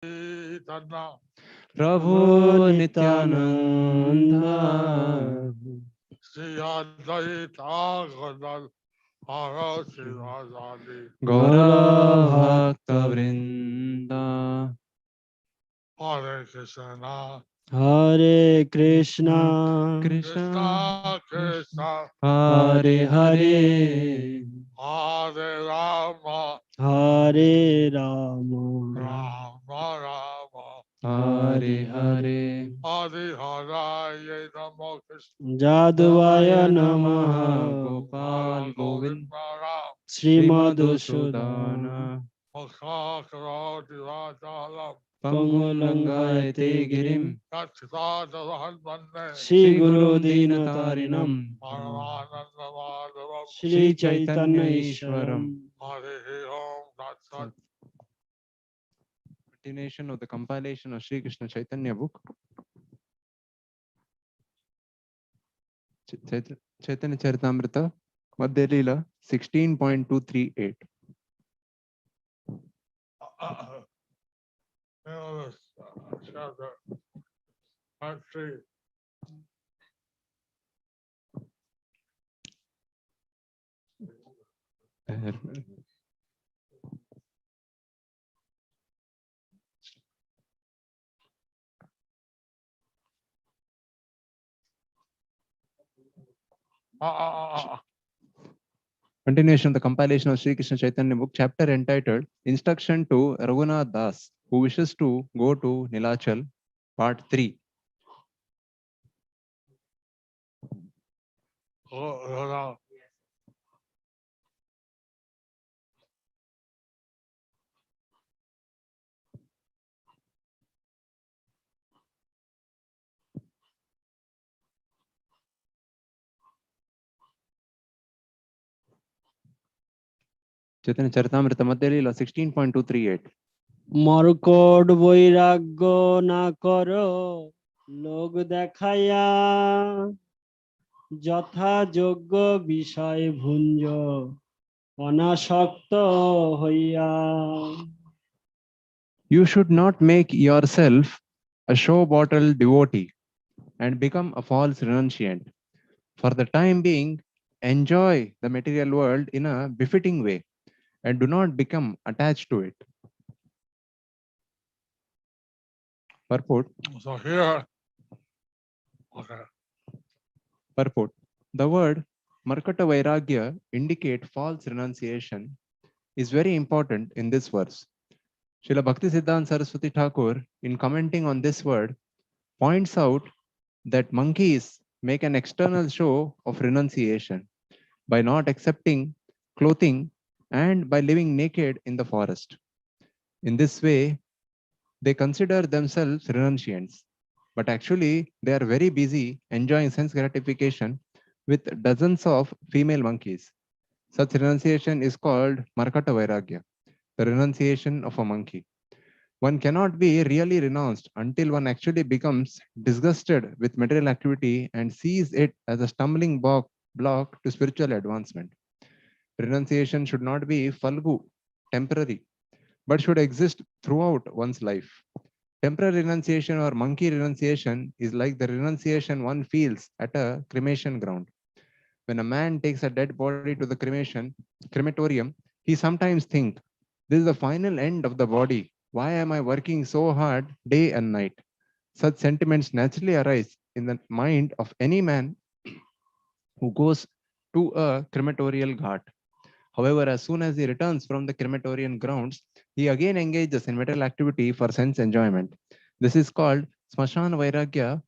Prabhu Nityananda Gaura Bhakta Vrinda Hare Krishna, Hare Krishna Krishna Krishna, Hare Hare Hare Rama, Hare Rama Rama Rama, Hare Hare Hare Hare Namo Krishna, Jadvaya Namaha Gopal Gopal Govind Govinda, Sri Madhusudana, Madhusudana Mukhakaroti Vachalam, Pangulangayate Girim Yatthadahan Vande, Shri Guru Dinatarinam Paramananda Madhavam, Shri Chaitanya Ishwaram. Hare Om Tat Sat. Continuation of the compilation of Sri Krishna Chaitanya book. Chaitanya Charitamrita, Madhya Leela 16.238. Chapter Part 3. Continuation of the compilation of Sri Krishna Chaitanya book, chapter entitled Instruction to Raghunātha Das, who wishes to go to Nīlācala, part 3. Chaitanya Charitamrita Madhya Leela 16.238. মরকট বৈরাগ্য না করো লোক দেখাইয়া যথাযোগ্য বিষয় ভুঞ্জ অনাসক্ত হইয়া You should not make yourself a show bottle devotee and become a false renunciant. For the time being, enjoy the material world in a befitting way and do not become attached to it. Purport. So here, okay. Purport. The word Markata Vairagya indicate false renunciation is very important in this verse. Srila Bhaktisiddhanta Saraswati Thakur, in commenting on this word, points out that monkeys make an external show of renunciation by not accepting clothing and by living naked in the forest. In this way, they consider themselves renunciants, but actually they are very busy enjoying sense gratification with dozens of female monkeys. Such renunciation is called Markata Vairagya, the renunciation of a monkey. One cannot be really renounced until one actually becomes disgusted with material activity and sees it as a stumbling block to spiritual advancement. Renunciation should not be falgu, temporary, but should exist throughout one's life. Temporary renunciation or monkey renunciation is like the renunciation one feels at a cremation ground. When a man takes a dead body to the crematorium, he sometimes thinks, this is the final end of the body. Why am I working so hard day and night? Such sentiments naturally arise in the mind of any man who goes to a crematorial ghat. However, as soon as he returns from the crematorium grounds, he again engages in material activity for sense enjoyment. This is called Smashan Vairagya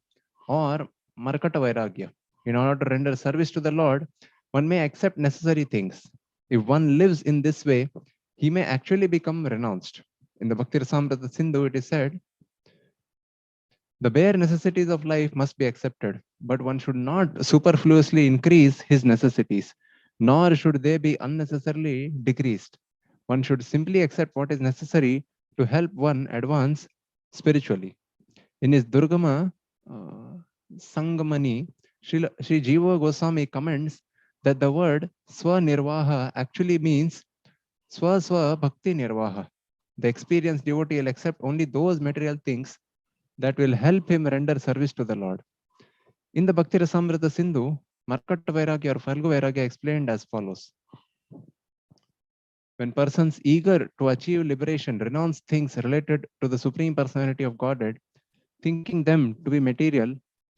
or Markata Vairagya. In order to render service to the Lord, one may accept necessary things. If one lives in this way, he may actually become renounced. In the Bhakti Rasamrita Sindhu, it is said, the bare necessities of life must be accepted, but one should not superfluously increase his necessities, nor should they be unnecessarily decreased. One should simply accept what is necessary to help one advance spiritually. In his Durgama Sangamani, Sri Jiva Goswami comments that the word Swanirvaha actually means Swa Bhakti Nirvaha. the experienced devotee will accept only those material things that will help him render service to the Lord. In the Bhakti Rasamrita Sindhu, Markata Vairagya or Phalgu Vairagya explained as follows. When persons eager to achieve liberation renounce things related to the Supreme Personality of Godhead, thinking them to be material,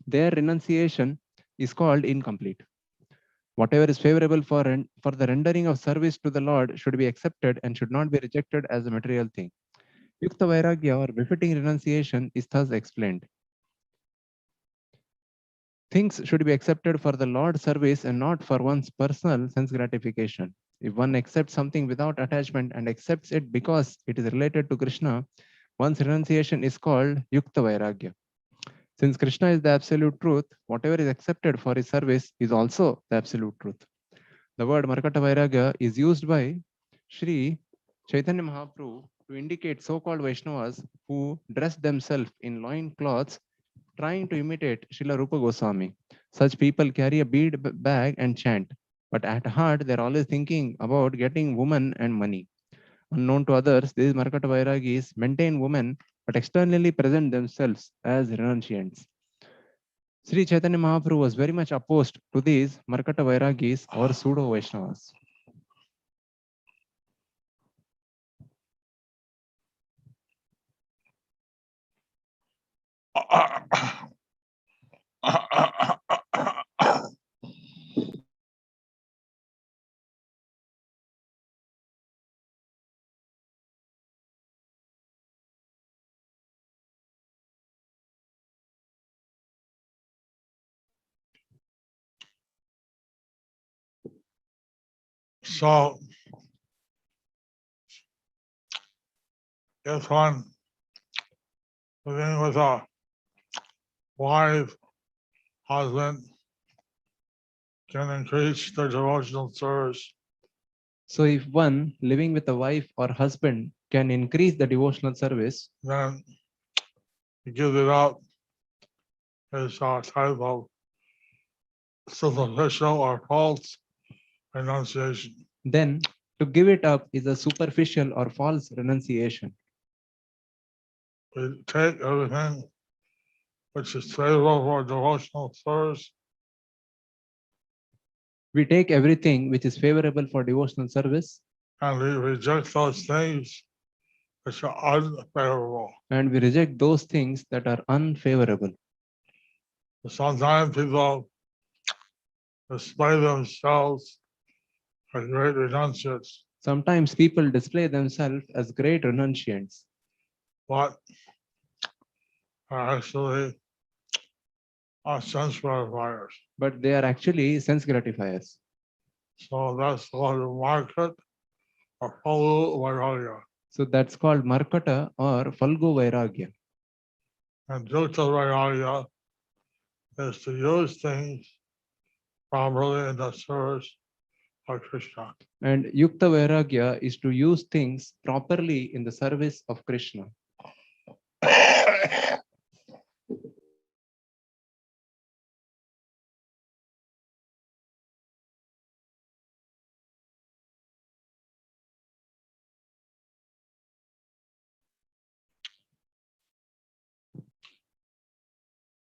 their renunciation is called incomplete. Whatever is favorable for the rendering of service to the Lord should be accepted and should not be rejected as a material thing. Yukta Vairagya or befitting renunciation is thus explained. Things should be accepted for the Lord's service and not for one's personal sense gratification. If one accepts something without attachment and accepts it because it is related to Krishna, one's renunciation is called Yukta Vairagya. Since Krishna is the absolute truth, whatever is accepted for his service is also the absolute truth. The word Markata Vairagya is used by Sri Chaitanya Mahaprabhu to indicate so-called Vaishnavas who dress themselves in loin cloths trying to imitate Srila Rupa Goswami. Such people carry a bead bag and chant, but at heart they're always thinking about getting women and money. Unknown to others, these Markata Vairagis maintain women but externally present themselves as renunciants. Sri Chaitanya Mahaprabhu was very much opposed to these Markata Vairagis or pseudo Vaishnavas. So, if one living with a wife, husband, can increase their devotional service, So if one living with a wife or husband can increase the devotional service, then he gives it up as a type of superficial or false renunciation. then to give it up is a superficial or false renunciation. We take everything which is favorable for devotional service We take everything which is favorable for devotional service and we reject those things which are unfavorable. and we reject those things that are unfavorable. Sometimes people display themselves as great renunciants, Sometimes people display themselves as great renunciants, but are actually sense gratifiers. but they are actually sense gratifiers. So that's what the market or follow Vairagya. So that's called Markata or Phalgu Vairagya. And Yukta Vairagya is to use things properly in the service of Krishna. And Yukta Vairagya is to use things properly in the service of Krishna.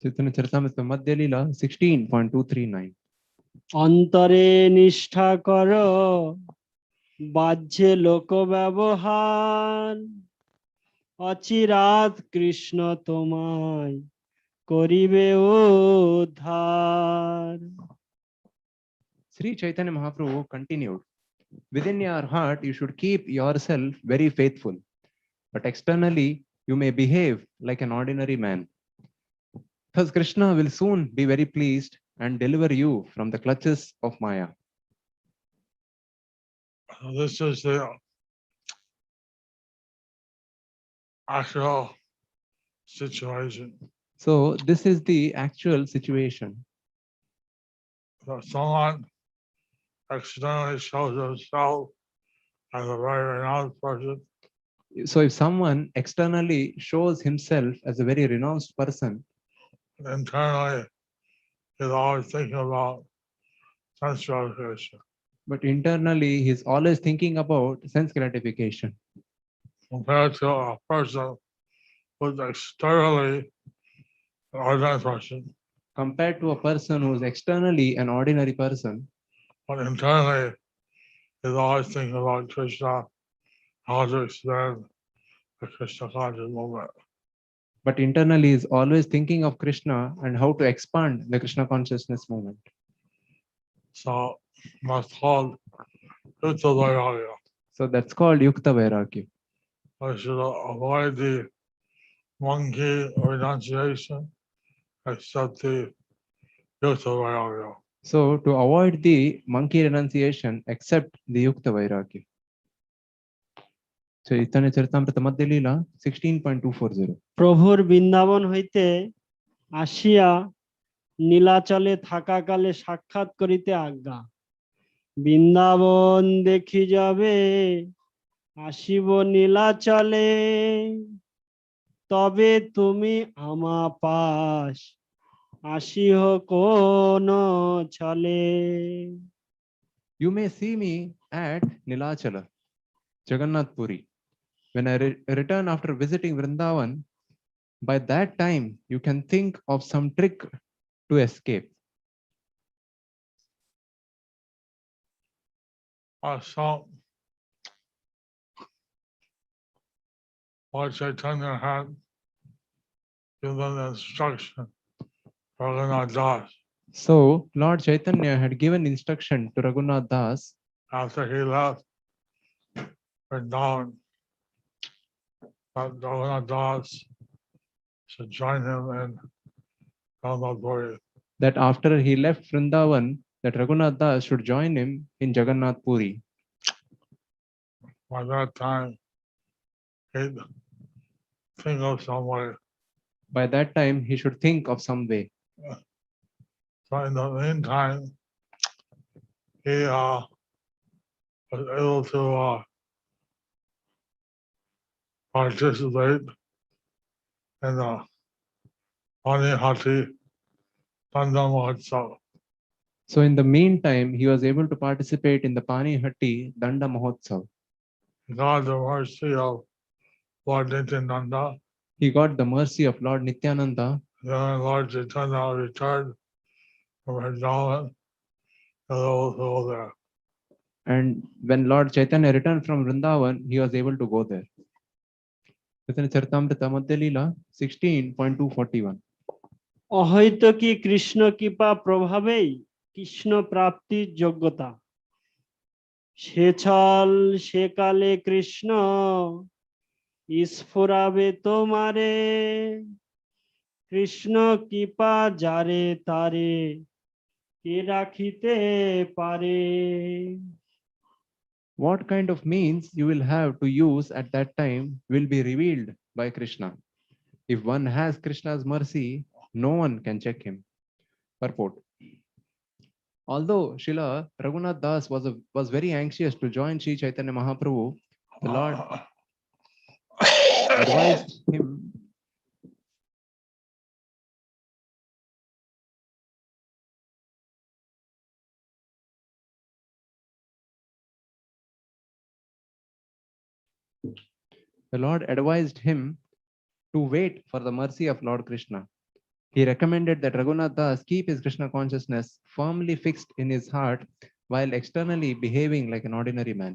Chaitanya Charitamrita Madhya Leela 16.239. অন্তরে নিষ্ঠা কর বাহ্যে লোক ব্যবহার অচিরাত কৃষ্ণ তোমায় করিবে উদ্ধার। Sri Chaitanya Mahaprabhu continued, within your heart you should keep yourself very faithful, but externally you may behave like an ordinary man. Thus Krishna will soon be very pleased and deliver you from the clutches of Maya. This is the actual situation. So this is the actual situation. So someone externally shows himself as a very renounced person, So if someone externally shows himself as a very renounced person, internally he's always thinking about sense gratification. but internally he's always thinking about sense gratification. compared to a person who's externally an ordinary person, compared to a person who is externally an ordinary person, but internally is always thinking about Krishna, how to expand the Krishna conscious movement. but internally is always thinking of Krishna and how to expand the Krishna consciousness movement. So that's called Yukta Vairagya. So that's called Yukta Vairagya. I should avoid the monkey renunciation, except the Yukta Vairagya. So to avoid the monkey renunciation, accept the Yukta Vairagya. Chaitanya Charitamrita Madhya Leela 16.240. প্রভুর বৃন্দাবন হইতে আসিয়া নীলাচলে থাকাকালে সাক্ষাৎ করিতে আজ্ঞা। বৃন্দাবন দেখি যাবে আসিব নীলাচলে, তবে তুমি আমা পাশ আসিহ কোন ছলে। You may see me at Nīlācala, Jagannath Puri. When I return after visiting Vrindavan, by that time you can think of some trick to escape. So Lord Chaitanya had given instruction for Raghunātha. So Lord Chaitanya had given instruction to Raghunātha Das After he left Vrindavan, that Raghunātha should join him in Jagannath. that after he left Vrindavan, that Raghunātha Das should join him in Jagannath Puri. By that time, he'd think of some way. By that time, he should think of some way. So in the meantime, he was able to participate in the Panihati Danda Mahotsav. So in the meantime, he was able to participate in the Panihati Danda Mahotsav. He got the mercy of Lord Nityananda. He got the mercy of Lord Nityananda. Then Lord Chaitanya returned from Vrindavan. He was able to go there. And when Lord Chaitanya returned from Vrindavan, he was able to go there. Chaitanya Charitamrita Madhya Leela 16.241. অহৈত কি কৃষ্ণ কৃপা প্রভাবেই কৃষ্ণ প্রাপ্তির যোগ্যতা, সে ছল সে কালে কৃষ্ণ স্ফুরাবে তোমারে, কৃষ্ণ কৃপা যারে তারে কে রাখিতে পারে। What kind of means you will have to use at that time will be revealed by Krishna. If one has Krishna's mercy, no one can check him. Purport. Although Srila Raghunātha Das was very anxious to join Sri Chaitanya Mahaprabhu, the Lord advised him to wait for the mercy of Lord Krishna. He recommended that Raghunātha Das keep his Krishna consciousness firmly fixed in his heart while externally behaving like an ordinary man.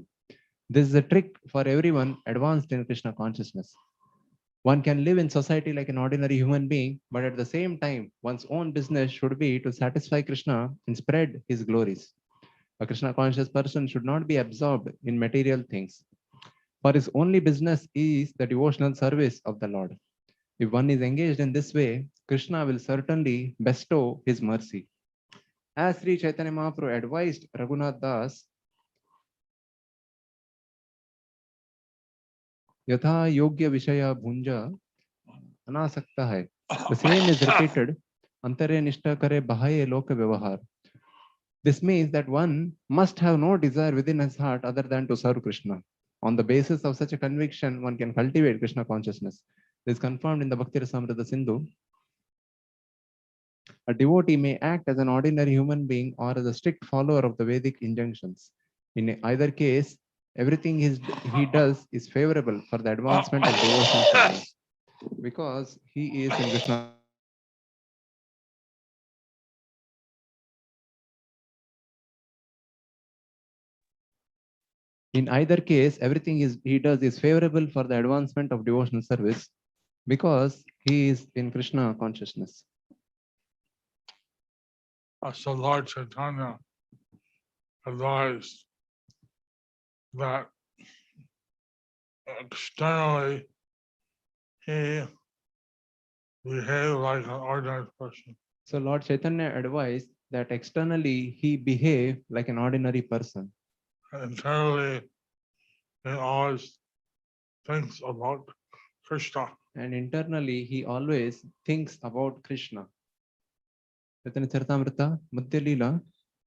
This is a trick for everyone advanced in Krishna consciousness. One can live in society like an ordinary human being, but at the same time, one's own business should be to satisfy Krishna and spread his glories. A Krishna conscious person should not be absorbed in material things, for his only business is the devotional service of the Lord. If one is engaged in this way, Krishna will certainly bestow his mercy. As Sri Chaitanya Mahaprabhu advised Raghunātha Das, Yatha Yogya Vishaya Bhunja Anasakta hai. The same is repeated, Antare Nishta Kare Bahaye Loka Vyavahar. This means that one must have no desire within his heart other than to serve Krishna. On the basis of such a conviction, one can cultivate Krishna consciousness. This is confirmed in the Bhakti Rasamrita Sindhu. A devotee may act as an ordinary human being or as a strict follower of the Vedic injunctions. In either case, everything he does is favorable for the advancement of devotional service because he is in Krishna. In either case, everything he does is favorable for the advancement of devotional service because he is in Krishna consciousness. So Lord Chaitanya advised that externally he behave like an ordinary person. So Lord Chaitanya advised that externally he behave like an ordinary person. Internally, he always thinks about Krishna. And internally he always thinks about Krishna. Chaitanya Charitamrita, Madhya Leela.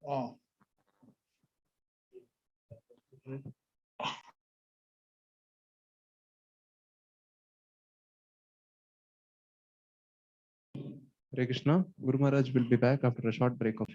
Oh. Hare Krishna. Guru Maharaj will be back after a short break of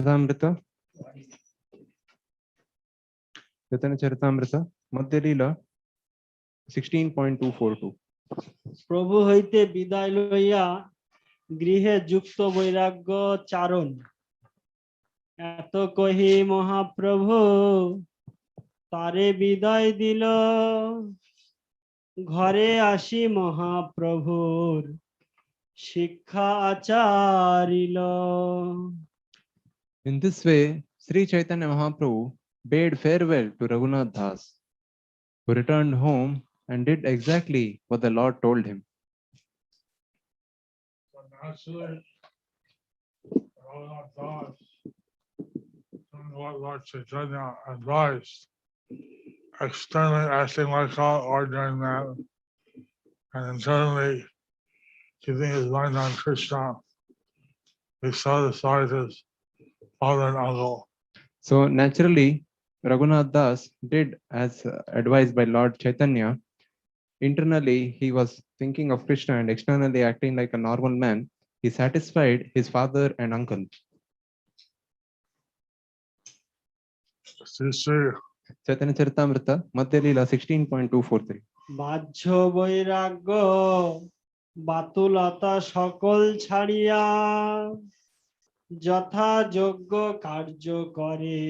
Charitamrita. Chaitanya Charitamrita, Madhya Leela 16.242. প্রভু হইতে বিদায় লইয়া গৃহে যুক্ত বৈরাগ্য চারণ এত কহি মহাপ্রভু তারে বিদায় দিল ঘরে আসি মহাপ্রভুর শিক্ষা আচারিল। In this way, Sri Chaitanya Mahaprabhu bade farewell to Raghunātha Das, who returned home and did exactly what the Lord told him. So naturally, Raghunātha, what Lord Chaitanya advised, externally acting like an ordinary man, and internally keeping his mind on Krishna, he set aside his father and uncle. So naturally, Raghunātha Das did as advised by Lord Chaitanya. Internally, he was thinking of Krishna, and externally acting like a normal man, he satisfied his father and uncle. Sri Chaitanya Charitamrita, Madhya Leela 16.243. বাহ্য বৈরাগ্য বাতুলতা সকল ছাড়িয়া যথাযোগ্য কার্য করে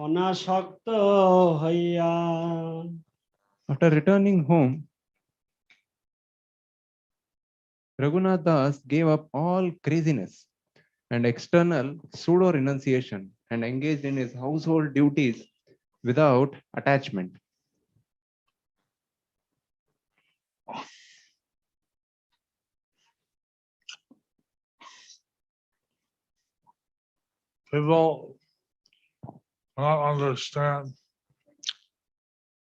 অনাসক্ত হইয়া। After returning home, Raghunātha Das gave up all craziness and external pseudo renunciation and engaged in his household duties without attachment. people cannot understand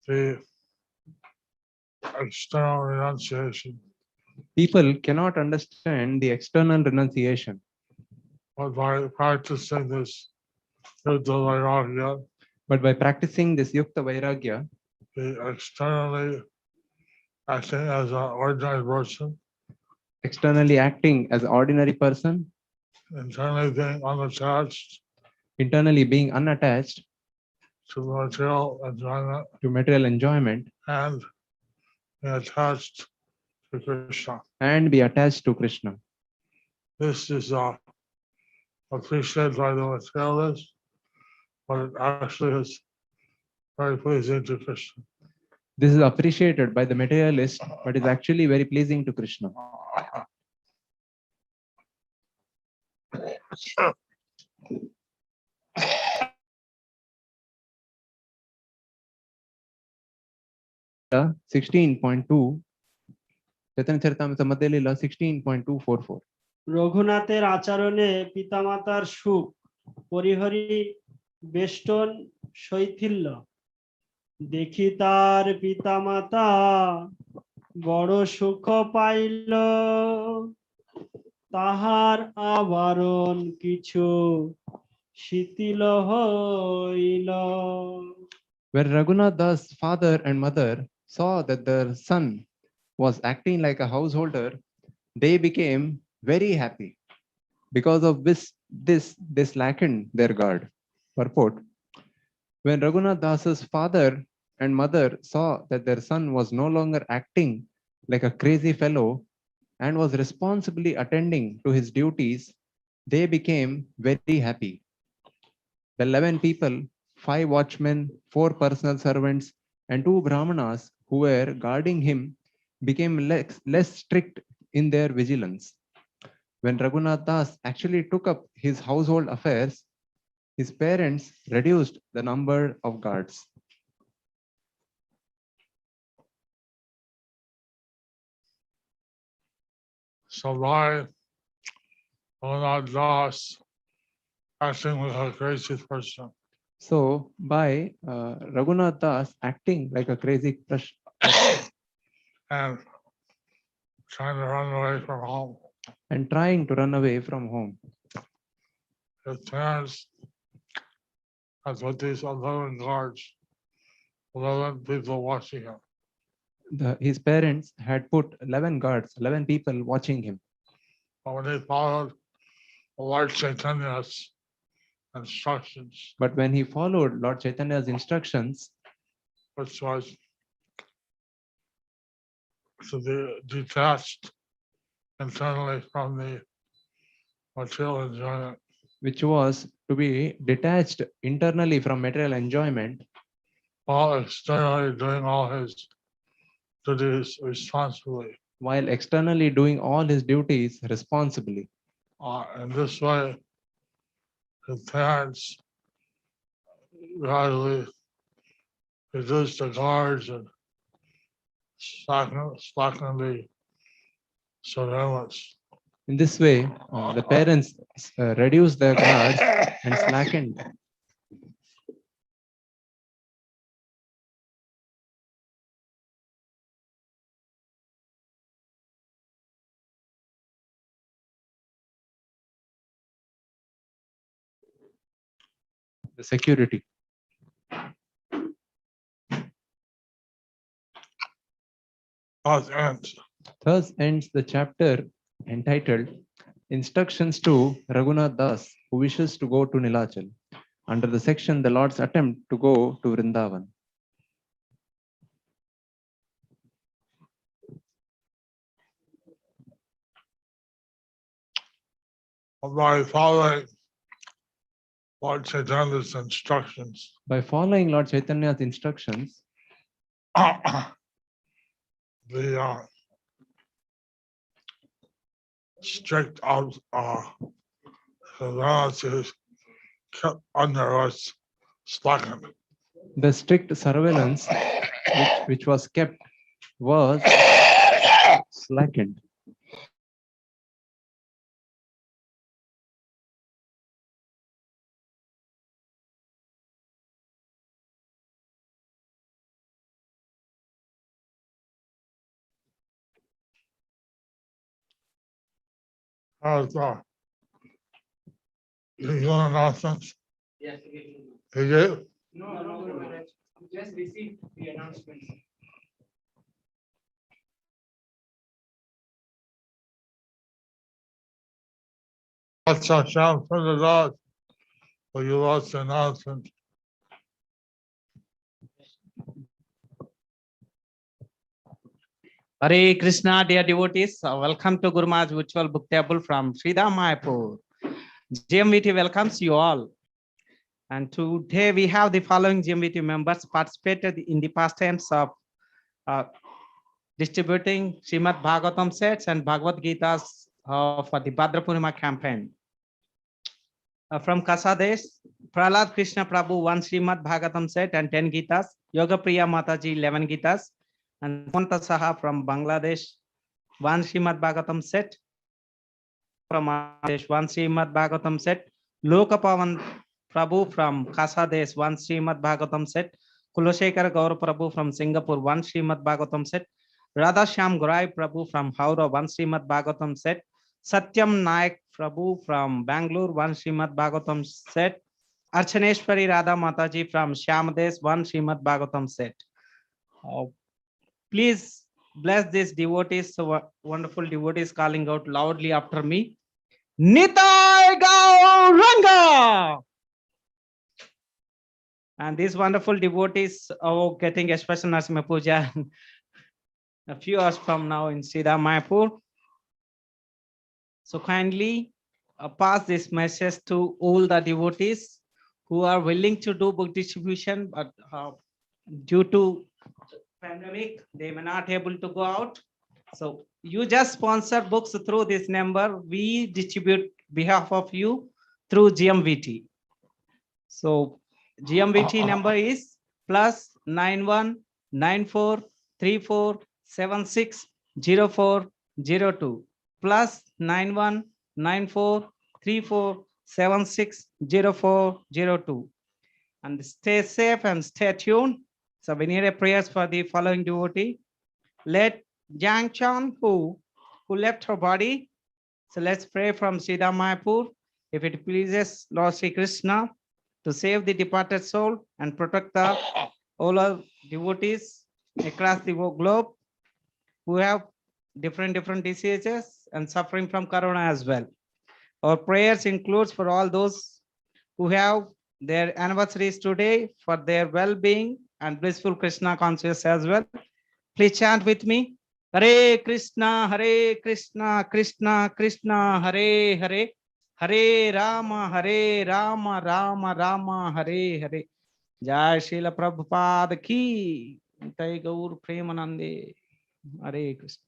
the external renunciation, People cannot understand the external renunciation, but by practicing this Yukta Vairagya, but by practicing this Yukta Vairagya, the externally acting as an ordinary person, externally acting as an ordinary person, internally being unattached internally being unattached to material enjoyment, to material enjoyment, and being attached to Krishna. and be attached to Krishna. This is appreciated by the materialist, but it actually is very pleasing to Krishna. This is appreciated by the materialist, but is actually very pleasing to Krishna. Leela 16.2, Chaitanya Charitamrita Madhya Leela 16.244. রঘুনাথের আচরণে পিতামাতার সুখ পরিহরি বেষ্টন শৈথিল্য দেখি তার পিতামাতা বড় সুখ pile তাহার আবরণ কিছু শিথিল হইল। When Raghunātha Das' father and mother saw that their son was acting like a householder, they became very happy. Because of this slackened their guard. Purport: when Raghunātha Das's father and mother saw that their son was no longer acting like a crazy fellow and was responsibly attending to his duties, they became very happy. The 11 people, 5 watchmen, 4 personal servants, and 2 brahmanas who were guarding him became less strict in their vigilance. When Raghunātha Das actually took up his household affairs, his parents reduced the number of guards. So by Raghunātha Das acting with a crazy person, So by Raghunātha Das acting like a crazy person and trying to run away from home, and trying to run away from home, his parents had put these 11 guards, 11 people watching him. his parents had put 11 guards, 11 people watching him. But when they followed Lord Chaitanya's instructions, But when he followed Lord Chaitanya's instructions, which was to be detached internally from the material enjoyment, which was to be detached internally from material enjoyment, while externally doing all his duties responsibly. while externally doing all his duties responsibly. In this way, his parents gradually reduced the guards and slackened the surveillance. In this way, the parents reduced their guards and slackened. The security. Thus ends the chapter entitled Instructions to Raghunātha Das, who wishes to go to Nīlācala, under the section The Lord's Attempt to go to Vrindavan. By following Lord Chaitanya's instructions, By following Lord Chaitanya's instructions, the strict surveillance kept under us slackened. the strict surveillance which was kept was slackened. You want announcements? Yes. You do? No, just receive the announcements. That's our sound for the Lord. For you lost the announcement. Hare Krishna, dear devotees, welcome to Guru Maharaj's virtual book table from Sridham Mayapur. GMVT welcomes you all. And today we have the following GMVT members participated in the pastimes of distributing Srimad Bhagavatam sets and Bhagavad Gitas for the Bhadra Purnima campaign. From Kasadesh, Prahlad Krishna Prabhu 1 Srimad Bhagavatam set and 10 Gitas, Yoga Priya Mataji 11 Gitas, and Monta Saha from Bangladesh 1 Srimad Bhagavatam set, from Bangladesh 1 Srimad Bhagavatam set, Lokapavan Prabhu from Kasadesh 1 Srimad Bhagavatam set, Kulashekar Gaur Prabhu from Singapore 1 Srimad Bhagavatam set, Radha Shyam Gorai Prabhu from Howrah 1 Srimad Bhagavatam set, Satyam Naik Prabhu from Bangalore 1 Srimad Bhagavatam set, Archaneshwari Radha Mataji from Shyamadesh 1 Srimad Bhagavatam set. Please bless these devotees, wonderful devotees calling out loudly after me. Nitai Gauranga! And these wonderful devotees are getting a special Narasimha Puja a few hours from now in Sridham Mayapur. So kindly pass this message to all the devotees who are willing to do book distribution, but due to pandemic, they may not able to go out. So you just sponsor books through this number. We distribute behalf of you through GMVT. So GMVT number is +91 94 34 76 04 02 +91 94 34 76 04 02. And stay safe and stay tuned. So we need a prayers for the following devotee. Let Jiang Chan who left her body. So let's pray from Sridham Mayapur. If it pleases Lord Sri Krishna to save the departed soul and protect the all our devotees across the globe who have different diseases and suffering from corona as well. Our prayers includes for all those who have their anniversaries today for their well-being and blissful Krishna consciousness as well. Please chant with me. Hare Krishna, Krishna Krishna, Hare Hare, Hare Rama, Rama Rama, Hare Hare. Jai Srila Prabhupada ki, Jai Gaur Premanande, Hare Krishna.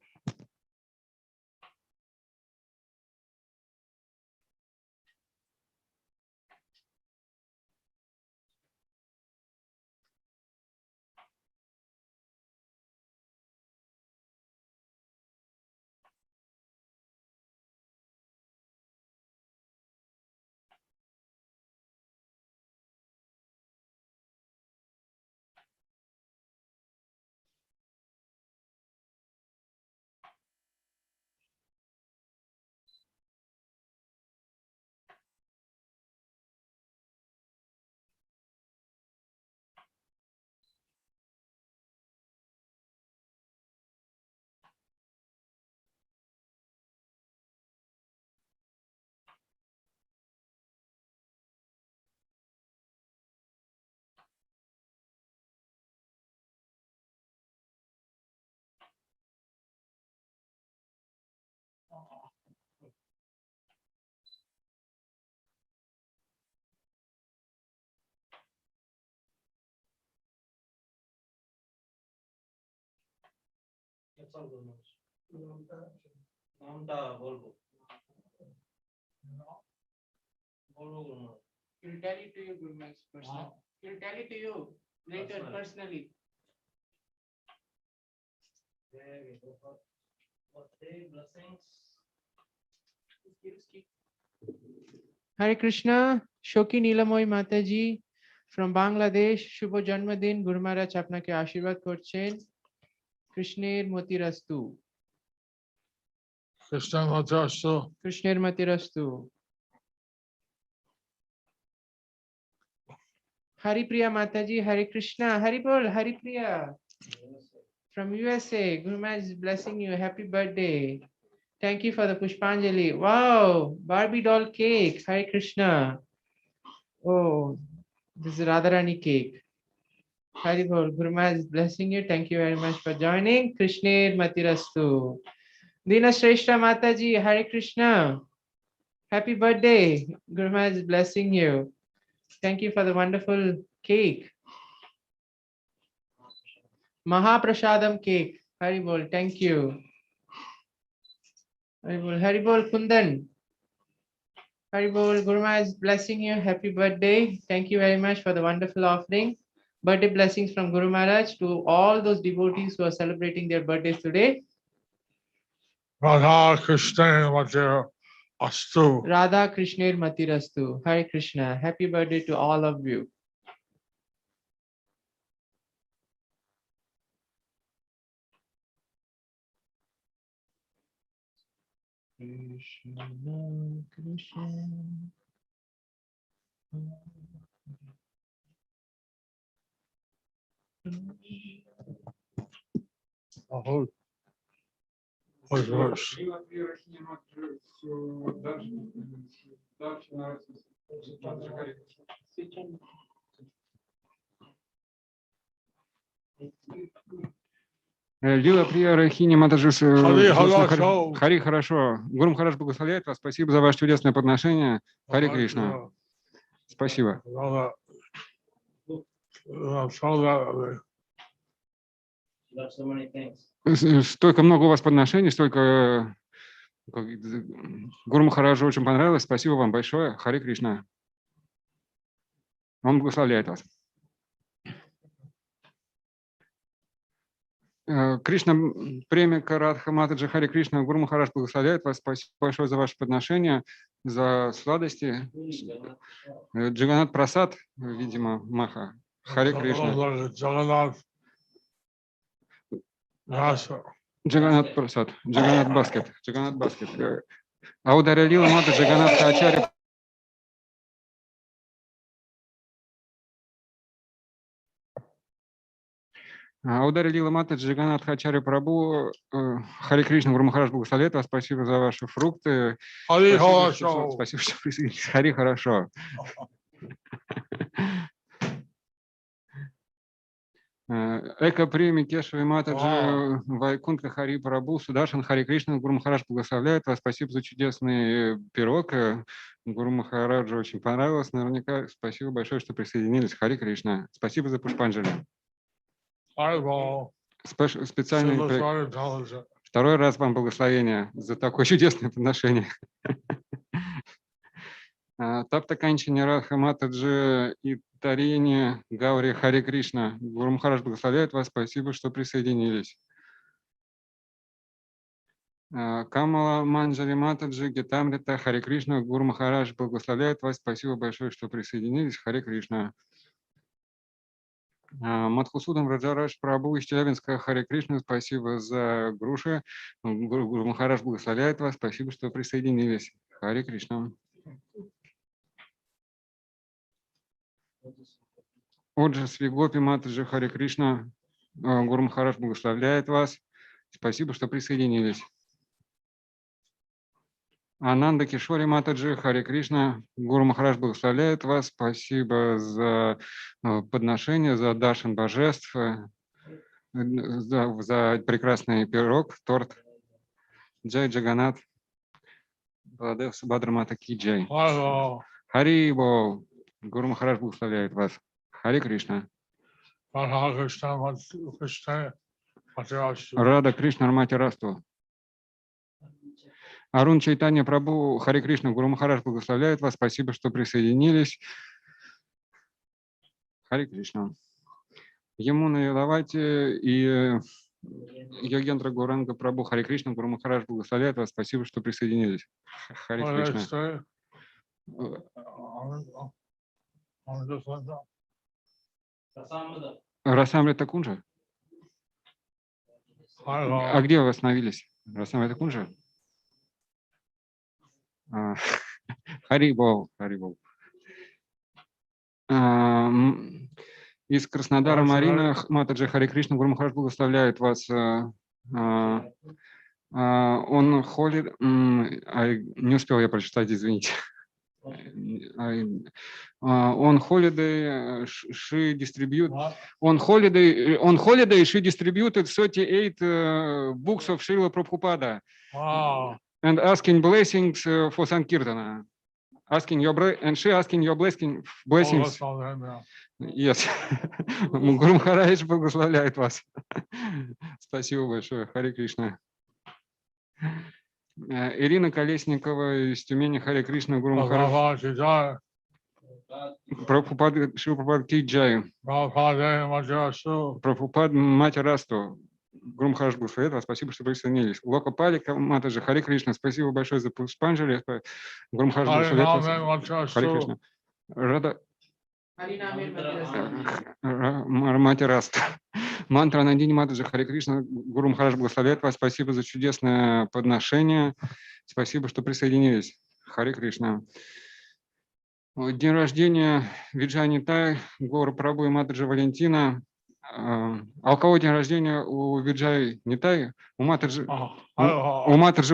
He'll tell it to you, Guru Maharaj, personally. He'll tell it to you later personally. Hare Krishna, Shoki Nilamoy Mataji from Bangladesh, Shubho Janmadin, Guru Maharaj আপনাকে আশীর্বাদ করছেন, কৃষ্ণের মতিরাস্তু, Krishna Matastu. কৃষ্ণের মতিরাস্তু। Haripriya Mataji, Hare Krishna, Haribol, Haripriya from USA, Guru Maharaj is blessing you, happy birthday. Thank you for the Pushpanjali. Wow, Barbie doll cake, Hare Krishna. Oh, this is Radharani cake. Haribol, Guru Maharaj is blessing you. Thank you very much for joining. Krishner Matirastu. Dina Shrestha Mataji, Hare Krishna. Happy birthday. Guru Maharaj is blessing you. Thank you for the wonderful cake. Mahaprasadam cake. Haribol, thank you. Haribol, Haribol Kundan. Haribol, Guru Maharaj is blessing you. Happy birthday. Thank you very much for the wonderful offering. Birthday blessings from Guru Maharaj to all those devotees who are celebrating their birthdays today. Radha Krishna Matirastu. Radha Krishner Matirastu. Hare Krishna. Happy birthday to all of you. Krishna, Krishna. Oh, what's worse? Лила Прия Рахини Матаджи. Хари хорошо. Хари хорошо. Гуру Махарадж благословляет вас. Спасибо за ваше чудесное подношение. Хари Кришна. Спасибо. Столько много у вас подношений, столько... Гуру Махараджу очень понравилось. Спасибо вам большое. Хари Кришна. Он благословляет вас. Кришна, премия Радха Матаджи, Хари Кришна, Гуру Махарадж благословляет вас. Спасибо большое за ваше подношение, за сладости. Джаганат Прасад, видимо, Маха. Хари Кришна. Джаганат Прасад, Джаганат Баскет, Джаганат Баскет. Аударя Лила Мата Джаганат Ачарья. Аударя Лила Мата Джаганат Ачарья Прабху, Хари Кришна, Гуру Махарадж благословляет вас. Спасибо за ваши фрукты. Хари хорошо. Спасибо, что присоединились. Хари хорошо. Эка Преми Кешеви Матаджи Вайкунтха Хари Прабу Судашан Хари Кришна. Гуру Махарадж благословляет вас. Спасибо за чудесный пирог. Гуру Махараджу очень понравилось. Наверняка спасибо большое, что присоединились. Хари Кришна. Спасибо за Пушпанджали. Специальный второй раз вам благословение за такое чудесное подношение. Тапта Канчани Радха Матаджи и Тарини Гаури Хари Кришна. Гуру Махарадж благословляет вас. Спасибо, что присоединились. Камала Манджари Матаджи Гитамрита Хари Кришна. Гуру Махарадж благословляет вас. Спасибо большое, что присоединились. Хари Кришна. Мадхусудам Раджараш Прабу из Челябинска. Хари Кришна. Спасибо за груши. Гуру Махарадж благословляет вас. Спасибо, что присоединились. Хари Кришна. Оджа Свигопи Матаджи Хари Кришна. Гуру Махарадж благословляет вас. Спасибо, что присоединились. Ананда Кишори Матаджи Хари Кришна. Гуру Махарадж благословляет вас. Спасибо за подношение, за дашин божеств, за прекрасный пирог, торт. Джай Джаганат. Бладев Субхадрамата Ки Джай. Хари Бол. Гуру Махарадж благословляет вас. Хари Кришна. Рада Кришна Армати Расту. Арун Чайтанья Прабу Хари Кришна. Гуру Махарадж благословляет вас. Спасибо, что присоединились. Хари Кришна. Ямуна Ялавати и Йогендра Гуранга Прабу Хари Кришна. Гуру Махарадж благословляет вас. Спасибо, что присоединились. Хари Кришна. Расамрита Кунджа? А где вы остановились? Расамрита Кунджа? Харибол. Из Краснодара Марина Матаджи Хари Кришна. Гуру Махарадж благословляет вас. Он холид... Не успел я прочитать, извините. On holiday, she distributed 38 books of Srila Prabhupada. Wow. And asking blessings for Sankirtana. And she asking your blessings. Yes. Гуру Махарадж благословляет вас. Спасибо большое. Хари Кришна. Ирина Колесникова из Тюмени. Хари Кришна. Гуру Махарадж. Прабхупад Шилпрабхупад Ки Джай. Прабхупад Мать Расту. Гуру Махарадж благословляет вас. Спасибо, что присоединились. Лока Палика Матаджи Хари Кришна. Спасибо большое за Пушпанджали. Гуру Махарадж благословляет вас. Хари Кришна. Рада Мать Расту. Мантра Нандини Матаджи Хари Кришна. Гуру Махарадж благословляет вас. Спасибо за чудесное подношение. Спасибо, что присоединились. Хари Кришна. День рождения Виджани Тай, Гуру Прабу и Матаджи Валентина. А у кого день рождения? У Виджай Нитай? У Матаджи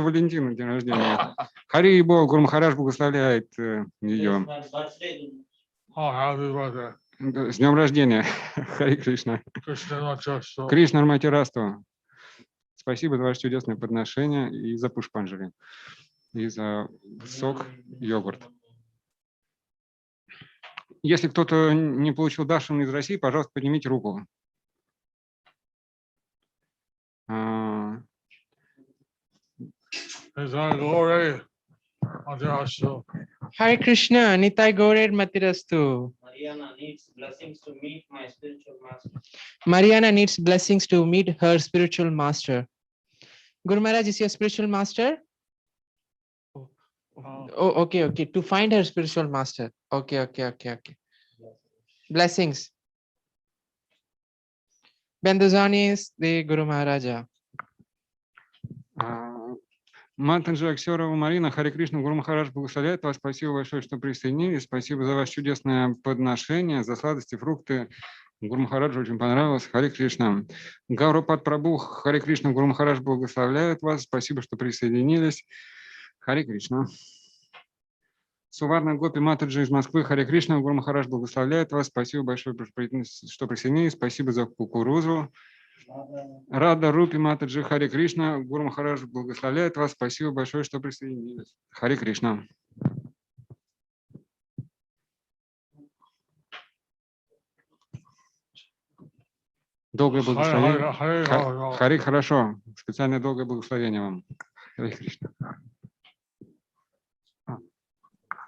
Валентина день рождения. Хари и Бог. Гуру Махарадж благословляет ее. С днем рождения. Хари Кришна. Кришна Армати Расту. Спасибо за ваше чудесное подношение и за Пушпанджали, и за сок, йогурт. Если кто-то не получил дашин из России, пожалуйста, поднимите руку. Hare Krishna, Nitai Gaurer Matirastu. Mariana needs blessings to meet my spiritual master. Mariana needs blessings to meet her spiritual master. Guru Maharaj is your spiritual master? Oh, okay. To find her spiritual master. Okay. Blessings. Benduzanis de Guru Maharaja. Матаджи Аксерова Марина, Хари Кришна, Гуру Махарадж благословляет вас. Спасибо большое, что присоединились. Спасибо за ваше чудесное подношение, за сладости, фрукты. Гуру Махараджу очень понравилось. Хари Кришна. Гаурапад Прабу, Хари Кришна, Гуру Махарадж благословляет вас. Спасибо, что присоединились. Хари Кришна. Суварна Гопи Матаджи из Москвы, Харе Кришна, Гуру Махарадж благословляет вас. Спасибо большое, что присоединились. Спасибо за кукурузу. Рада Рупи Матаджи, Харе Кришна, Гуру Махарадж благословляет вас. Спасибо большое, что присоединились. Харе Кришна. Долгое благословение. Харе, хорошо. Специальное долгое благословение вам. Харе Кришна.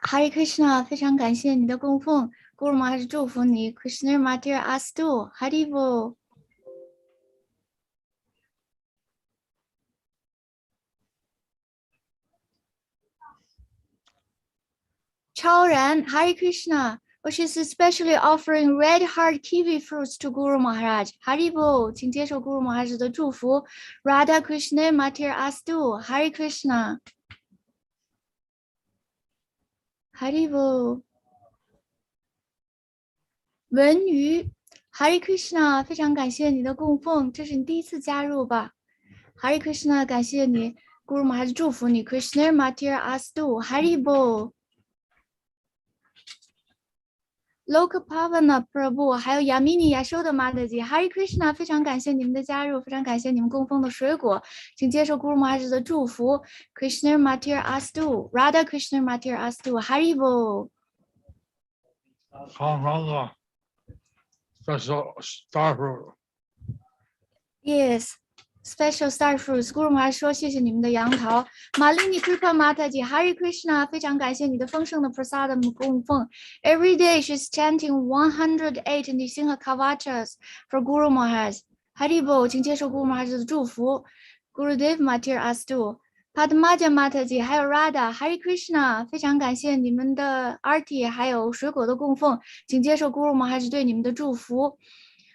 Hare Krishna，非常感谢你的供奉，Guru Maharaj祝福你 ，Krishna Matir Astu Haribo。超然 Hare Krishna， which is especially offering red hard kiwi fruits to Guru Maharaj Haribo， 请接受 Guru Maharaj 的祝福 ，Radha Krishna Matir Astu Hare Krishna。Haribo， 文瑜 Hare Krishna， 非常感谢你的供奉，这是你第一次加入吧 ？Hare Krishna， 感谢你 ，Guru Maharaj 祝福你 ，Krishna Matir Astu Haribo。Lokapavana Prabhu， 还有 Yamini Yashoda Mataji，Hare Krishna， 非常感谢你们的加入，非常感谢你们供奉的水果，请接受 Guru Maharaj 的祝福 ，Krishna Matir Astu，Radha Krishna Matir Astu，Haribo。Special star fruit. Yes。Special star fruits， Guru Maharaj 说谢谢你们的杨桃。Malini Kripa Mataji，Hare Krishna， 非常感谢你的丰盛的 prasadam 供奉。Every day she's chanting 108 Nisimha Kavachas for Guru Maharaj. Haribo， 请接受 Guru Maharaj 的祝福。Gurudev Matir Astu。Padmaja Mataji， 还有 Radha，Hare Krishna， 非常感谢你们的 Arti 还有水果的供奉，请接受 Guru Maharaj 对你们的祝福。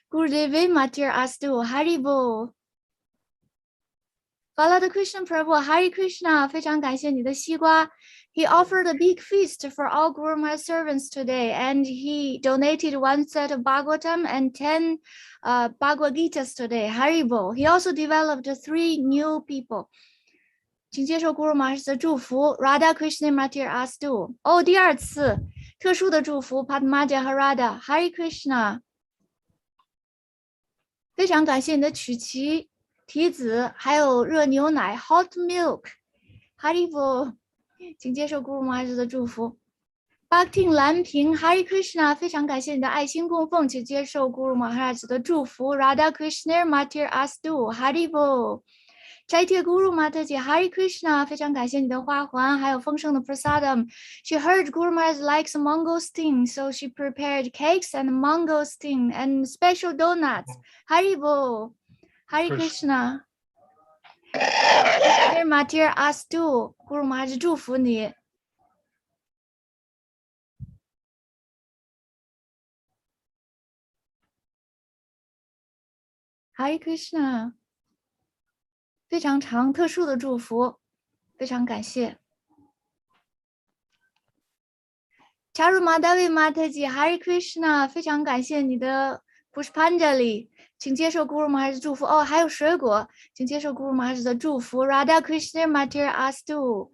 Gurudev Matir Astu，Haribo。Balada Krishna Prabhu, Hare Krishna, 非常感谢你的西瓜。He offered a big feast for all Guru Maharaj servants today, and he donated one set of Bhagavatam and 10 Bhagavad Gitas today. Haribo. He also developed 3 new people. 请接受 Guru Maharaj 的祝福 Radha Krishna Matir Astu。 第二次特殊的祝福 Padmaja 和 Radha Hare Krishna。 非常感谢你的曲奇、提子还有热牛奶 Hot Milk Haribo， 请接受 Guru Maharaj 的祝福。 Bhaktin 蓝瓶 Hare Krishna， 非常感谢你的爱心供奉，请接受 Guru Maharaj 的祝福 Radha Krishna Matir Astu Haribo。 Chaitya Guru Mataji Hare Krishna， 非常感谢你的花环还有丰盛的 prasadam。 She heard Guru Maharaj likes mangosteen, so she prepared cakes and mangosteen and special donuts. Haribo. Hare Krishna。 Matir Astu， Guru Maharaj 祝福你。 Hare Krishna， 非常长特殊的祝福，非常感谢。Charu Madhavi Mataji Hare Krishna， 非常感谢你的 Pushpanjali， 请接受 Guru Maharaj 的祝福。还有水果，请接受 Guru Maharaj 的祝福 Radha Krishna Matir Astu。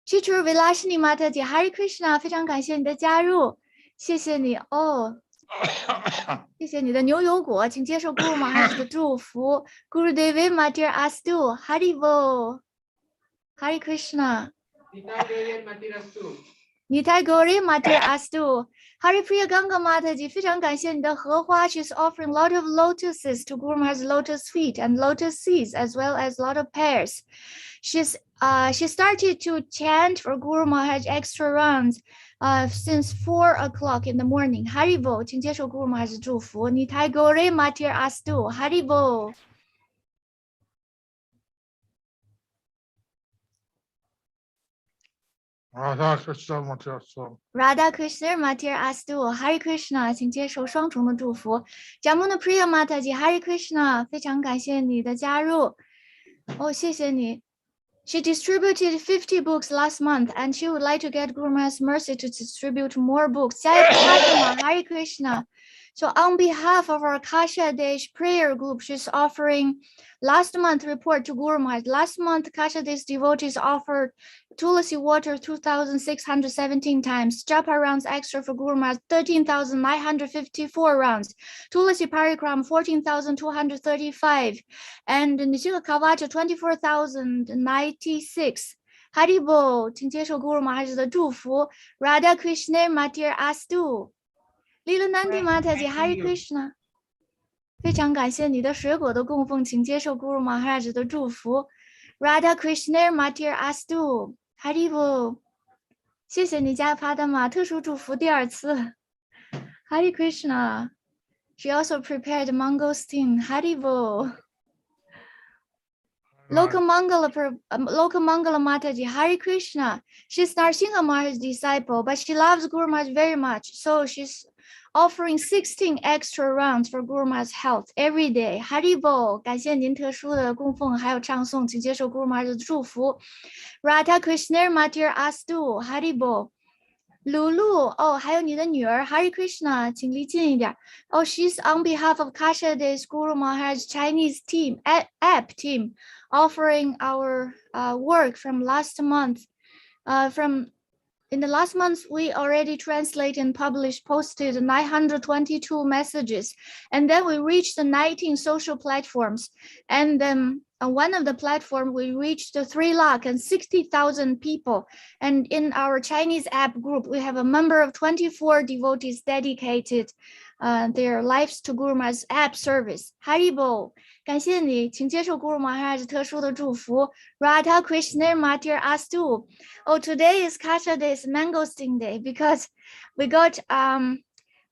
Chitur Vilashini Mataji Hare Krishna， 非常感谢你的加入，谢谢你谢谢你的牛油果，请接受 Guru Maharaj 的祝福 Gurudev Matir Astu Haribo。 Hare Krishna。 Nitai Gauri Matir Astu。 Hare Priya Ganga Mataji， 非常感谢你的荷花 She's offering a lot of lotuses to Guru Maharaj's lotus feet and lotus seeds as well as a lot of pears. She started to chant for Guru Maharaj extra rounds since 4 o'clock in the morning. Haribo， 请接受 Guru Maharaj 的祝福 Nitai Gauri Matir Astu Haribo。 Radha Krishna Matir Astu。 Radha Krishna Matir Astu Hare Krishna， 请接受双重的祝福 Jamuna Priya Mataji Hare Krishna， 非常感谢你的加入谢谢你。 She distributed 50 books last month and she would like to get Guru Maharaj's mercy to distribute more books. Jai Padma Hare Krishna。So on behalf of our Kasha Desh prayer group, she's offering last month report to Guru Maharaj. Last month, Kasha Desh devotees offered Tulasi water 2,617 times, Japa rounds extra for Guru Maharaj 13,954 rounds, Tulasi Parikram 14,235, and Nishika Kavacha 24,096. Haribo, 请接受 Guru Maharaj 的祝福 Radha Krishna Matir Astu. Nīlācala Mataji, Hare Krishna. 非常感谢你的水果的供奉，请接受 Guru Maharaj 的祝福 Radha Krishna Matir Astu. Haribo. 谢谢你家帕达玛特殊祝福第2次 Hare Krishna. She also prepared mangosteen. Haribo. Lokamangala Mataji, Hare Krishna. She's Narsingha Maharaj's disciple, but she loves Guru Maharaj very much. So she's offering 16 extra rounds for Guru Maharaj's health every day. Haribo. 感谢您特殊的供奉还有唱诵，请接受 Guru Maharaj 的祝福 Radha Krishna Matir Astu. Haribo. Lulu, 哦，还有你的女儿 Hare Krishna, 请离近一点。Oh, she's on behalf of Kasha Desh Guru Maharaj Chinese team, app team, offering our work from last month. In the last month, we already translated and posted 922 messages, and then we reached the 19 social platforms. And then on one of the platforms, we reached 360,000 people. And in our Chinese app group, we have a number of 24 devotees dedicated their lives to Guru Maharaj's app service. Haribo. 感谢你，请接受 Guru Maharaj 特殊的祝福 Radha Krishna Matir Astu. Oh, today is Kasha Day's Mangosteen Day because we got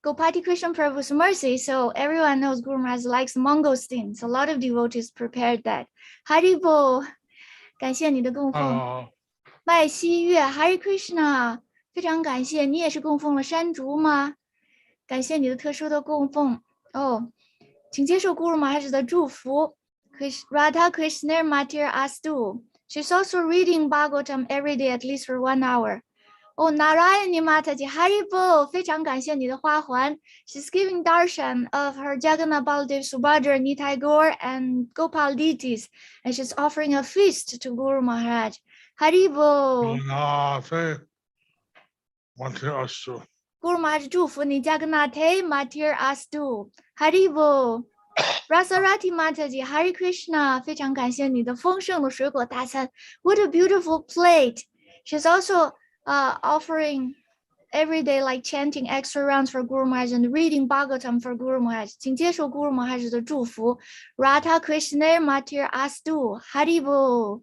Gopati Krishna Prabhu's mercy, so everyone knows Guru Maharaj likes mangosteen. So a lot of devotees prepared that. Haribo. 感谢你的供奉。麦西月 Hare Krishna. 非常感谢，你也是供奉了山竹吗？感谢你的特殊的供奉。哦。请接受 Guru Maharaj 的祝福 Radha Krishna Matir Astu. She's also reading Bhagavatam every day at least for 1 hour. Oh, Narayani Mataji, Haribo. 非常感谢你的花环 She's giving darshan of her Jagannath Baldev Subhadra, Nitai Gaur, and Gopal deities, and she's offering a feast to Guru Maharaj. Haribo. Guru Maharaj 祝福你 Jagannath Matir Astu. Haribo. Rasarati Mataji, Hare Krishna. 非常感谢你的丰盛的水果大餐 What a beautiful plate. She's also offering every day like chanting extra rounds for Guru Maharaj and reading Bhagavatam for Guru Maharaj. 请接受 Guru Maharaj 的祝福 Radha Krishna Matir Astu. Haribo.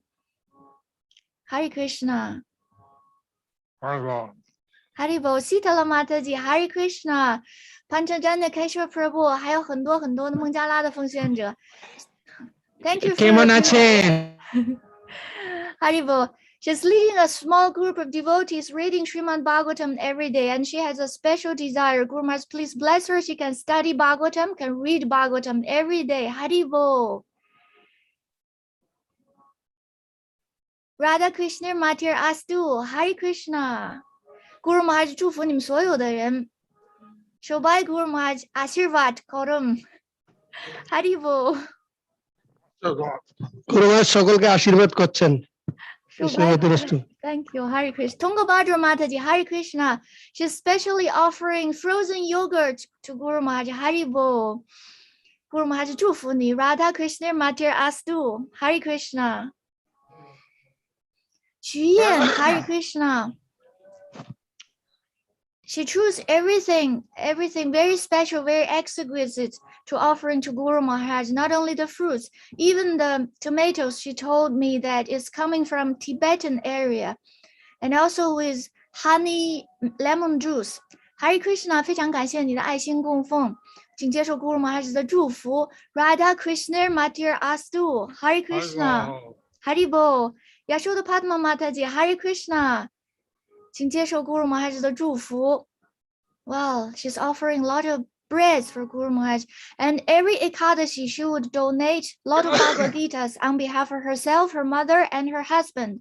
Hare Krishna. Haribo. Haribo. Sitala Mataji, Hare Krishna. Panchajanya Keshava Prabhu, 还有很多的孟加拉的奉献者。Thank you for Haribo. She's leading a small group of devotees reading Srimad Bhagavatam every day, and she has a special desire. Guru Maharaj, please bless her. She can study Bhagavatam, can read Bhagavatam every day. Haribo. Radha Krishna Matir Astu. Hare Krishna. Guru Maharaj 祝福你们所有的人。Shobai Guru Maharaj Ashirvad Korum. Haribo. Guru Maharaj সকলকে আশীর্বাদ করছেন। Thank you, Hare Krishna. Tungabhadra Mataji, Hare Krishna. She's specially offering frozen yogurt to Guru Maharaj. Haribo. Guru Maharaj 祝福你 Radha Krishna Matir Astu. Hare Krishna. Xuyan, Hare Krishna. She chose everything very special, very exquisite to offering to Guru Maharaj, not only the fruits, even the tomatoes. She told me that it's coming from Tibetan area, and also with honey lemon juice. Hare Krishna, 非常感谢你的爱心供奉，请接受 Guru Maharaj 的祝福 Radha Krishna Matir Astu. Hare Krishna. Haribo. Yashoda Padma Mataji, Hare Krishna. 请接受 Guru Maharaj 的祝福 Wow, she's offering a lot of breads for Guru Maharaj, and every Ekadashi she would donate a lot of Bhagavad Gitas on behalf of herself, her mother, and her husband.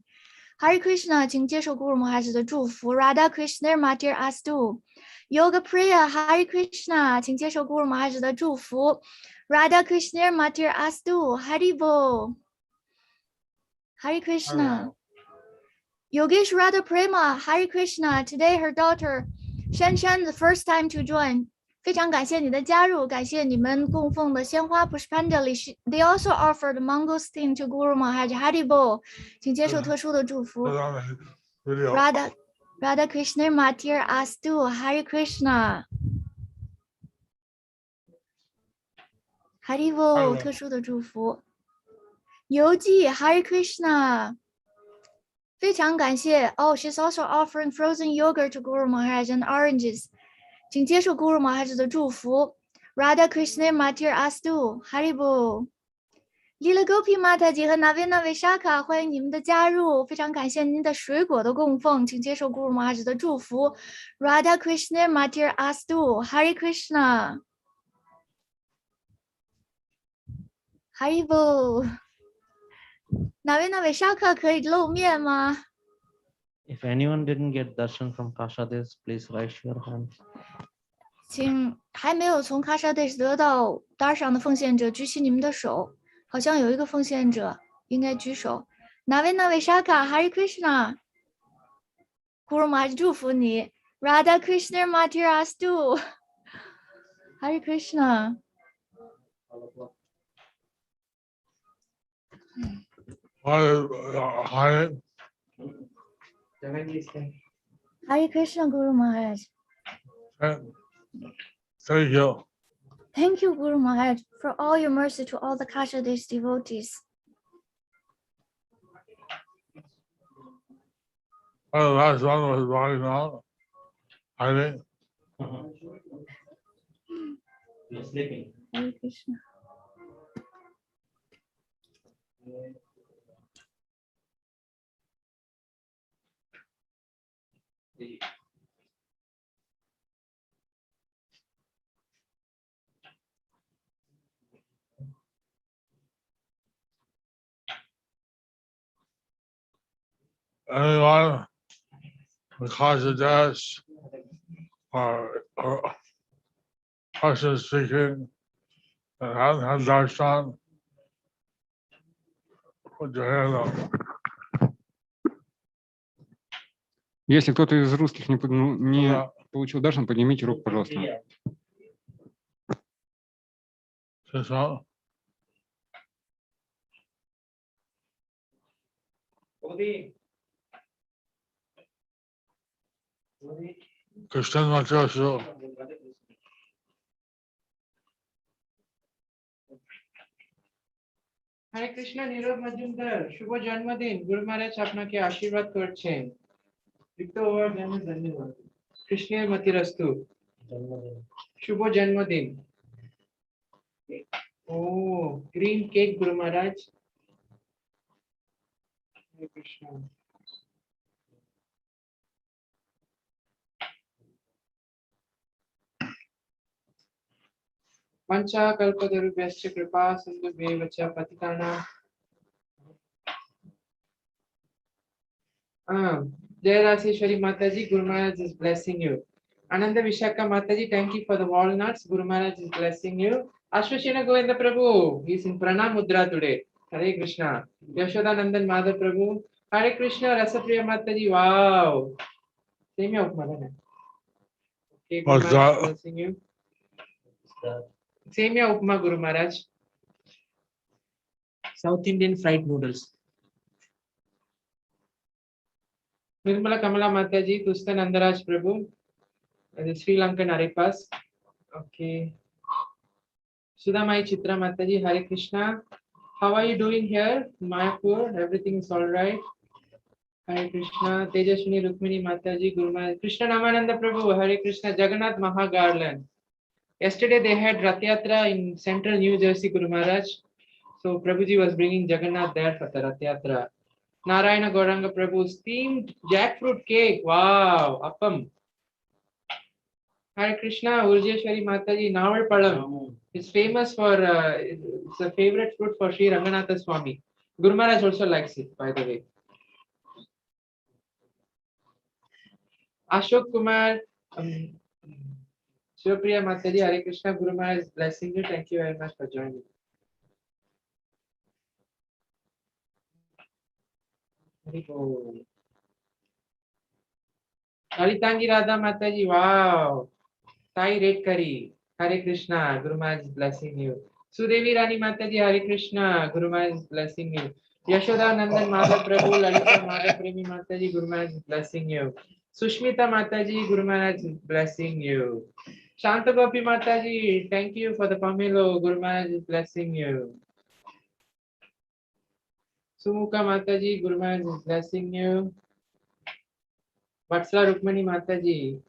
Hare Krishna, 请接受 Guru Maharaj 的祝福 Radha Krishna Matir Astu. Yoga Priya Hari Krishna，请接受 Guru Maharaj 的祝福。Radha Krishna Matir Astu Haribo Hari Krishna。Yogesh Radha Prema Hari Krishna. Today her daughter Shanshan the first time to join. 非常感谢你的加入，感谢你们供奉的鲜花 Pushpanjali. They also offered mangosteen to Guru Maharaj Haribo. 请接受特殊的祝福。Radha Krishna Matir Astu Hari Krishna. Haribo 特殊的祝福。游记 Hari Krishna. 非常感谢。Oh, she's also offering frozen yogurt to Guru Maharaj and oranges. 请接受 Guru Maharaj 的祝福。Radha Krishna Matir Astu Haribo. Lila Gopi Mataji 和 Navina Vishaka 欢迎你们的加入，非常感谢您的水果的供奉，请接受 Guru Maharaj 的祝福。Radha Krishna Matir Astu Hari Krishna. Haribo. Navina Vishaka 可以露面吗？ If anyone didn't get darshan from Kashadesh, please raise your hand. 请还没有从喀沙地得到 Darshan 的奉献者举起你们的手，好像有一个奉献者应该举手。Navina Vishaka Hari Krishna. Guru Maharaj 祝福你。Radha Krishna Matir Astu Hari Krishna. Hari Krishna Guru Maharaj. Thank you. Thank you, Guru Maharaj, for all your mercy to all the Kashadesh devotees. The last one was Raghunātha, I think. You're sleeping. Hare Krishna. Anyone because of this or person speaking and hasn't had darshan, put your hand up. Если кто-то из русских не Да. получил даршан, поднимите руку, пожалуйста. This one. Krishna Matrashu. হরে কৃষ্ণ নীরব মজুমদার শুভ জন্মদিন গুরু মহারাজ আপনাকে আশীর্বাদ করছেন যুক্ত হওয়ার জন্য ধন্যবাদ কৃষ্ণের মতিরস্তু শুভ জন্মদিন ও গ্রিন কেক গুরু মহারাজ হরে কৃষ্ণ पंचा कल्पतरुभ्यश्च कृपा सिन्धुभ्येव च पतितानां Jai Raseshwari Mataji, Guru Maharaj is blessing you. Ananda Vishaka Mataji, thank you for the walnuts. Guru Maharaj is blessing you. Ashwashina Govinda Prabhu, he is in Pranam Mudra today. Hare Krishna. Yashoda Nandan Madhav Prabhu. Hare Krishna, Rasapriya Mataji. Wow. Same Upma. Okay, Guru What's Maharaj is that? blessing you. Semia Upma, Guru Maharaj. South Indian fried noodles. Nirmala Kamala Mataji, Tustan Andaraj Prabhu, the Sri Lankan Arepas. Okay. Sudhamai Chitra Mataji, Hare Krishna. How are you doing here? Mayapur, everything is all right. Hare Krishna. Tejaswini Rukmini Mataji, Guru Maharaj. Krishna Namananda Prabhu, Hare Krishna. Jagannath Mahagarland. Yesterday they had Rath Yatra in central New Jersey, Guru Maharaj. So Prabhuji was bringing Jagannath there for the Rath Yatra. Narayana Gauranga Prabhu's steamed jackfruit cake. Wow, appam. Hare Krishna, Urjeshwari Mataji, Naval Palam. It's famous for, it's a favorite fruit for Sri Raghunātha Swami. Guru Maharaj also likes it, by the way. Ashok Kumar, Shivapriya Mataji, Hare Krishna, Guru Maharaj is blessing you. Thank you very much for joining. Hari Bol. Lalitangi Radha Mataji, wow. Sai Red Kari, Hare Krishna, Guru Maharaj is blessing you. Sudevi Rani Mataji, Hare Krishna, Guru Maharaj is blessing you. Yashoda Nandan Madhav Prabhu, Lalita Madhav Premi Mataji, Guru Maharaj is blessing you. Sushmita Mataji, Guru Maharaj is blessing you. Shanta Gopi Mataji, thank you for the Pamelo, Guru Maharaj is blessing you. Sumukha Mataji, Guru Maharaj is blessing you. Vatsala Rukmani Mataji,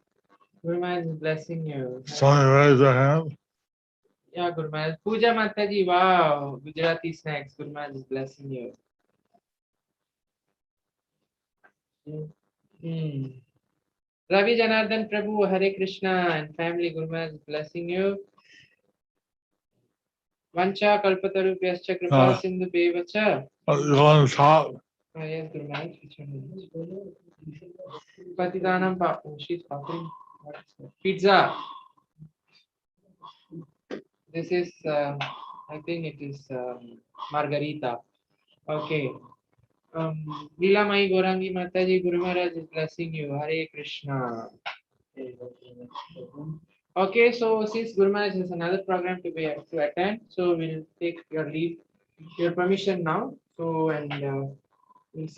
Guru Maharaj is blessing you. Somebody raise their hand. Yeah, Guru Maharaj. Pooja Mataji, wow, Gujarati snacks, Guru Maharaj is blessing you. Ravi Janardhan Prabhu, Hare Krishna and family, Guru Maharaj is blessing you. Vancha Kalpataru Pyascha Kripal Sindhu Bevacha. You on the top. Oh, yes, Guru Maharaj. Which one is it? Patidanam Papu, she's offering pizza. This is, I think it is margarita. Okay. Leelamai Gorangi Mataji, Guru Maharaj is blessing you. Hare Krishna. Okay, so since Guru Maharaj has another program to attend, so we'll take your leave, your permission now. So, and